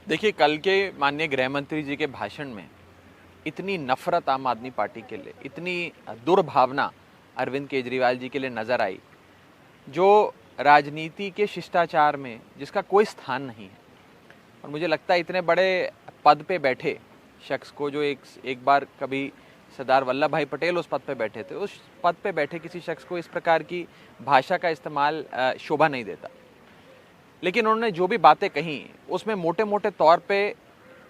देखिए, कल के माननीय गृह मंत्री जी के भाषण में इतनी नफरत आम आदमी पार्टी के लिए, इतनी दुर्भावना अरविंद केजरीवाल जी के लिए नजर आई, जो राजनीति के शिष्टाचार में जिसका कोई स्थान नहीं है। और मुझे लगता है इतने बड़े पद पे बैठे शख्स को, जो एक बार कभी सरदार वल्लभ भाई पटेल उस पद पे बैठे थे, उस पद पे बैठे किसी शख्स को इस प्रकार की भाषा का इस्तेमाल शोभा नहीं देता। लेकिन उन्होंने जो भी बातें कही उसमें मोटे मोटे तौर पे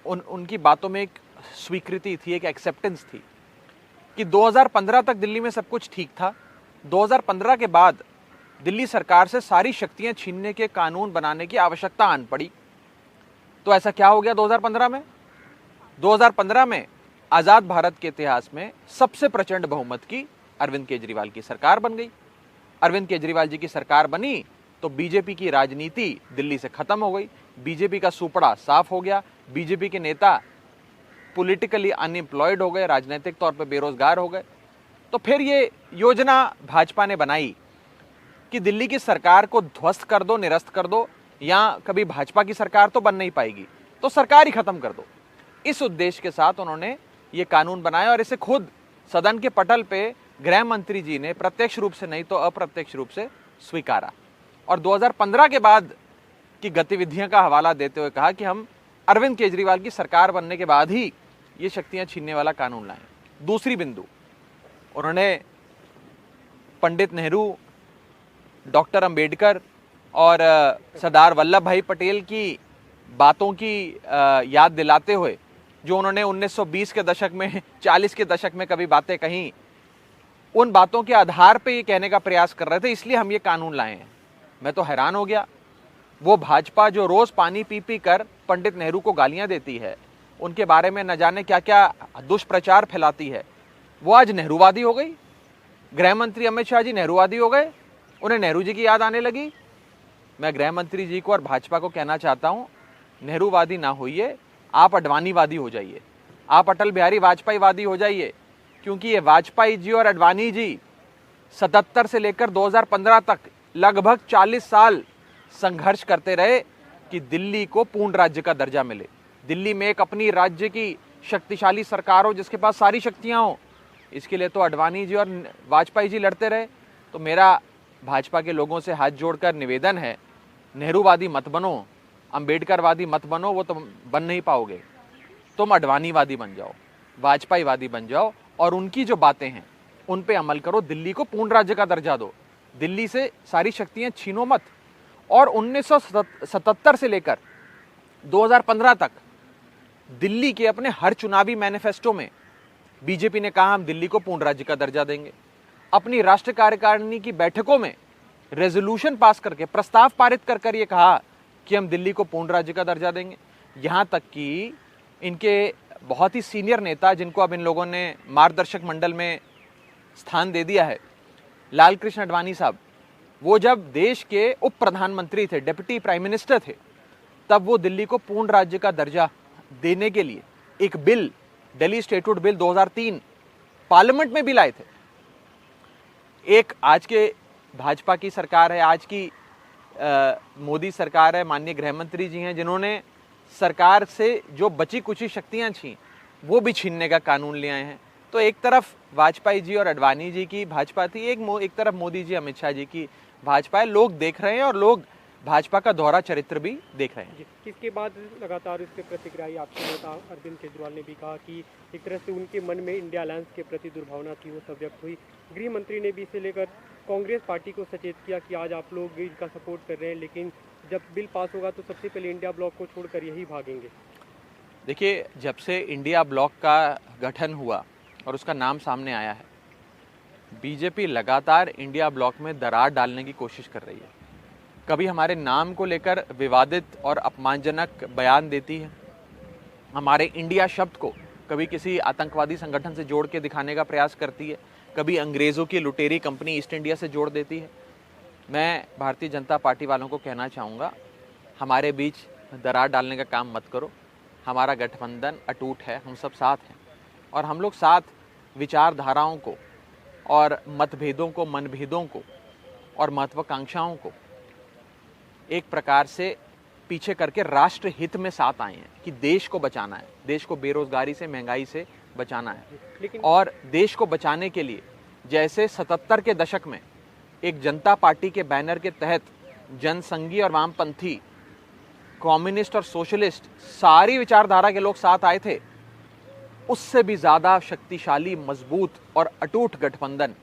उनकी बातों में एक स्वीकृति थी, एक एक्सेप्टेंस थी कि 2015 तक दिल्ली में सब कुछ ठीक था। 2015 के बाद दिल्ली सरकार से सारी शक्तियां छीनने के कानून बनाने की आवश्यकता आन पड़ी। तो ऐसा क्या हो गया 2015 में? 2015 में आजाद भारत के इतिहास में सबसे प्रचंड बहुमत की अरविंद केजरीवाल की सरकार बन गई। अरविंद केजरीवाल जी की सरकार बनी तो बीजेपी की राजनीति दिल्ली से खत्म हो गई, बीजेपी का सुपड़ा साफ हो गया, बीजेपी के नेता पॉलिटिकली अनएम्प्लॉयड हो गए, राजनीतिक तौर पर बेरोजगार हो गए। तो फिर ये योजना भाजपा ने बनाई कि दिल्ली की सरकार को ध्वस्त कर दो, निरस्त कर दो, या कभी भाजपा की सरकार तो बन नहीं पाएगी, तो सरकार ही खत्म कर दो। इस उद्देश्य के साथ उन्होंने ये कानून बनाया और इसे खुद सदन के पटल पे गृह मंत्री जी ने प्रत्यक्ष रूप से नहीं तो अप्रत्यक्ष रूप से स्वीकारा और 2015 के बाद की गतिविधियों का हवाला देते हुए कहा कि हम अरविंद केजरीवाल की सरकार बनने के बाद ही ये शक्तियां छीनने वाला कानून लाए। दूसरी बिंदु, उन्होंने पंडित नेहरू, डॉक्टर अंबेडकर और सरदार वल्लभ भाई पटेल की बातों की याद दिलाते हुए, जो उन्होंने 1920 के दशक में, 40 के दशक में कभी बातें कहीं, उन बातों के आधार पे ये कहने का प्रयास कर रहे थे, इसलिए हम ये कानून लाए हैं। मैं तो हैरान हो गया। वो भाजपा जो रोज पानी पी पी कर पंडित नेहरू को गालियां देती है, उनके बारे में न जाने क्या क्या दुष्प्रचार फैलाती है, वो आज नेहरूवादी हो गई। गृह मंत्री अमित शाह जी नेहरूवादी हो गए, उन्हें नेहरू जी की याद आने लगी। मैं गृह मंत्री जी को और भाजपा को कहना चाहता हूं, नेहरूवादी ना होइए, आप अडवाणीवादी हो जाइए, आप अटल बिहारी वाजपेयी वादी हो जाइए, क्योंकि ये वाजपेयी जी और अडवाणी जी 77 से लेकर 2015 तक लगभग 40 साल संघर्ष करते रहे कि दिल्ली को पूर्ण राज्य का दर्जा मिले, दिल्ली में एक अपनी राज्य की शक्तिशाली सरकार हो जिसके पास सारी शक्तियां हो। इसके लिए तो अडवाणी जी और वाजपेयी जी लड़ते रहे। तो मेरा भाजपा के लोगों से हाथ जोड़कर निवेदन है, नेहरूवादी मत बनो, अंबेडकरवादी मत बनो, वो तुम बन नहीं पाओगे। तुम अडवाणीवादी बन जाओ, वाजपेयीवादी बन जाओ और उनकी जो बातें हैं उन पे अमल करो। दिल्ली को पूर्ण राज्य का दर्जा दो, दिल्ली से सारी शक्तियां छीनो मत। और 1977 से लेकर 2015 तक दिल्ली के अपने हर चुनावी मैनिफेस्टो में बीजेपी ने कहा हम दिल्ली को पूर्ण राज्य का दर्जा देंगे। अपनी राष्ट्रीय कार्यकारिणी की बैठकों में रेजोल्यूशन पास करके, प्रस्ताव पारित कर ये कहा कि हम दिल्ली को पूर्ण राज्य का दर्जा देंगे। यहां तक कि इनके बहुत ही सीनियर नेता, जिनको अब इन लोगों ने मार्गदर्शक मंडल में स्थान दे दिया है, लाल कृष्ण आडवाणी साहब, वो जब देश के उप प्रधानमंत्री थे, डिप्टी प्राइम मिनिस्टर थे, तब वो दिल्ली को पूर्ण राज्य का दर्जा देने के लिए एक bill, Delhi statute bill 2003 parliament में भी लाए थे। एक आज के भाजपा की सरकार है, आज की मोदी सरकार है, माननीय गृह मंत्री जी हैं, जिन्होंने सरकार से जो बची कुची शक्तियां छीं वो भी छीनने का कानून ले आए हैं। तो एक तरफ वाजपेयी जी और अडवाणी जी की भाजपा थी, एक तरफ मोदी जी, अमित शाह जी की भाजपा है। लोग देख रहे हैं और लोग भाजपा का दोहरा चरित्र भी देख रहे हैं। इसके बाद लगातार इस पर प्रतिक्रिया आई। आपके नेता अरविंद केजरीवाल ने भी कहा कि एक तरह से उनके मन में इंडिया अलायंस के प्रति दुर्भावना थी, वो सब व्यक्त हुई। गृह मंत्री ने भी इसे लेकर कांग्रेस पार्टी को सचेत किया कि आज आप लोग इनका सपोर्ट कर रहे हैं, लेकिन जब बिल पास होगा तो सबसे पहले इंडिया ब्लॉक को छोड़कर यही भागेंगे। देखिए, जब से इंडिया ब्लॉक का गठन हुआ और उसका नाम सामने आया है, बीजेपी लगातार इंडिया ब्लॉक में दरार डालने की कोशिश कर रही है। कभी हमारे नाम को लेकर विवादित और अपमानजनक बयान देती है, हमारे इंडिया शब्द को कभी किसी आतंकवादी संगठन से जोड़ के दिखाने का प्रयास करती है, कभी अंग्रेज़ों की लुटेरी कंपनी ईस्ट इंडिया से जोड़ देती है। मैं भारतीय जनता पार्टी वालों को कहना चाहूँगा, हमारे बीच दरार डालने का काम मत करो। हमारा गठबंधन अटूट है, हम सब साथ हैं और हम लोग साथ विचारधाराओं को और मतभेदों को, मनभेदों को और महत्वाकांक्षाओं को एक प्रकार से पीछे करके राष्ट्र हित में साथ आए हैं कि देश को बचाना है, देश को बेरोजगारी से, महंगाई से बचाना है। और देश को बचाने के लिए जैसे 77 के दशक में एक जनता पार्टी के बैनर के तहत जनसंघी और वामपंथी, कम्युनिस्ट और सोशलिस्ट सारी विचारधारा के लोग साथ आए थे, उससे भी ज्यादा शक्तिशाली, मजबूत और अटूट गठबंधन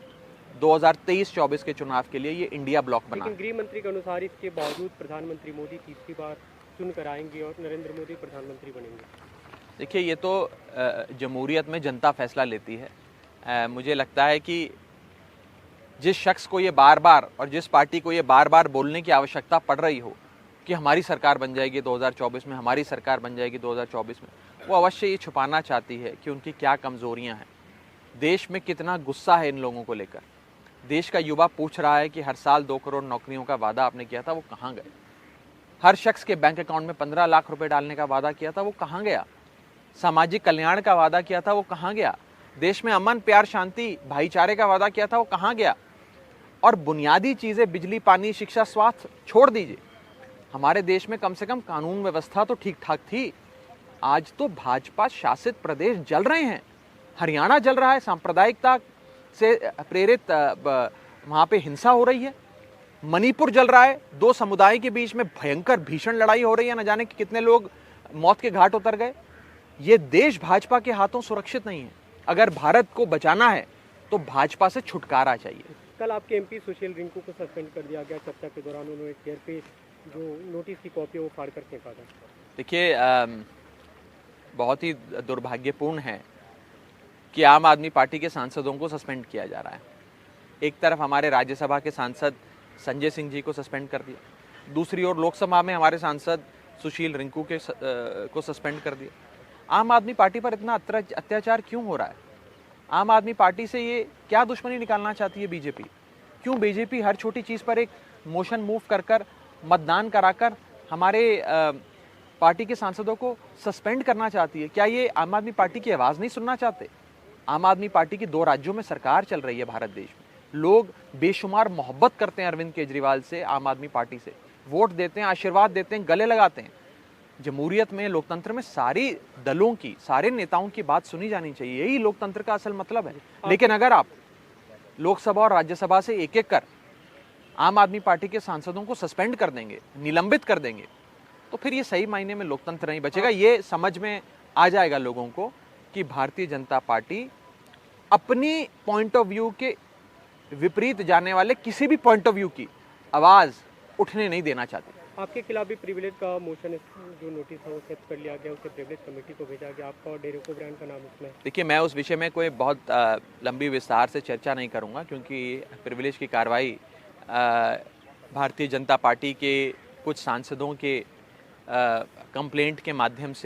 2023-24 के चुनाव के लिए ये इंडिया ब्लॉक बना। लेकिन गृह मंत्री के अनुसार इसके बावजूद प्रधानमंत्री मोदी तीसरी बार चुनकर आएंगे और नरेंद्र मोदी प्रधानमंत्री बनेंगे। देखिए, ये तो जमहूरियत में जनता फैसला लेती है। मुझे लगता है कि जिस शख्स को ये बार बार और जिस पार्टी को ये बार बार बोलने की आवश्यकता पड़ रही हो कि हमारी सरकार बन जाएगी 2024 में, हमारी सरकार बन जाएगी 2024 में, वो अवश्य ये छुपाना चाहती है कि उनकी क्या कमजोरियां हैं, देश में कितना गुस्सा है इन लोगों को लेकर। देश का युवा पूछ रहा है कि हर साल 2 करोड़ नौकरियों का वादा आपने किया था, वो कहाँ गए? हर शख्स के बैंक अकाउंट में 15 लाख रुपए डालने का वादा किया था, वो कहाँ गया? सामाजिक कल्याण का वादा किया था, वो कहाँ गया? देश में अमन, प्यार, शांति, भाईचारे का वादा किया था, वो कहाँ गया? और बुनियादी चीजें, बिजली, पानी, शिक्षा, स्वास्थ्य छोड़ दीजिए, हमारे देश में कम से कम कानून व्यवस्था तो ठीक ठाक थी। आज तो भाजपा शासित प्रदेश जल रहे हैं, हरियाणा जल रहा है, सांप्रदायिकता से प्रेरित वहां पे हिंसा हो रही है, मणिपुर जल रहा है, 2 समुदाय के बीच में भयंकर भीषण लड़ाई हो रही है, न जाने कि कितने लोग मौत के घाट उतर गए। ये देश भाजपा के हाथों सुरक्षित नहीं है। अगर भारत को बचाना है तो भाजपा से छुटकारा चाहिए। कल आपके एमपी सुशील रिंकू को सस्पेंड कर दिया गया। चर्चा के दौरान उन्होंने चेयर पे जो नोटिस की कॉपी वो फाड़ कर फेंका था। देखिए, बहुत ही दुर्भाग्यपूर्ण है कि आम आदमी पार्टी के सांसदों को सस्पेंड किया जा रहा है। एक तरफ हमारे राज्यसभा के सांसद संजय सिंह जी को सस्पेंड कर दिया, दूसरी ओर लोकसभा में हमारे सांसद सुशील रिंकू को सस्पेंड कर दिया। आम आदमी पार्टी पर इतना अत्याचार क्यों हो रहा है? आम आदमी पार्टी से ये क्या दुश्मनी निकालना चाहती है बीजेपी? क्यों बीजेपी हर छोटी चीज़ पर एक मोशन मूव कर मतदान कराकर हमारे पार्टी के सांसदों को सस्पेंड करना चाहती है? क्या ये आम आदमी पार्टी की आवाज़ नहीं सुनना चाहते? आम आदमी पार्टी की 2 राज्यों में सरकार चल रही है भारत देश में। लोग बेशुमार मोहब्बत करते हैं अरविंद केजरीवाल से, आम आदमी पार्टी से, वोट देते हैं, आशीर्वाद देते हैं, गले लगाते हैं। जमहूरियत में, लोकतंत्र में सारी दलों की, सारे नेताओं की बात सुनी जानी चाहिए, यही लोकतंत्र का असल मतलब है। लेकिन अगर आप लोकसभा और राज्यसभा से एक एक कर आम आदमी पार्टी के सांसदों को सस्पेंड कर देंगे, निलंबित कर देंगे, तो फिर ये सही मायने में लोकतंत्र नहीं बचेगा। ये समझ में आ जाएगा लोगों को कि भारतीय जनता पार्टी अपनी पॉइंट ऑफ व्यू के विपरीत जाने वाले किसी भी पॉइंट ऑफ व्यू की आवाज उठने नहीं देना चाहती। आपके खिलाफ भी प्रिविलेज का मोशन, जो नोटिस है वो एक्सेप्ट कर लिया गया, उसे प्रिविलेज कमेटी को भेजा गया। आपका और डेरेको ब्रांड का नाम उसमें। देखिए, मैं उस विषय में कोई बहुत लंबी विस्तार से चर्चा नहीं करूंगा, क्योंकि प्रिविलेज की कार्रवाई भारतीय जनता पार्टी के कुछ सांसदों के कंप्लेंट के माध्यम से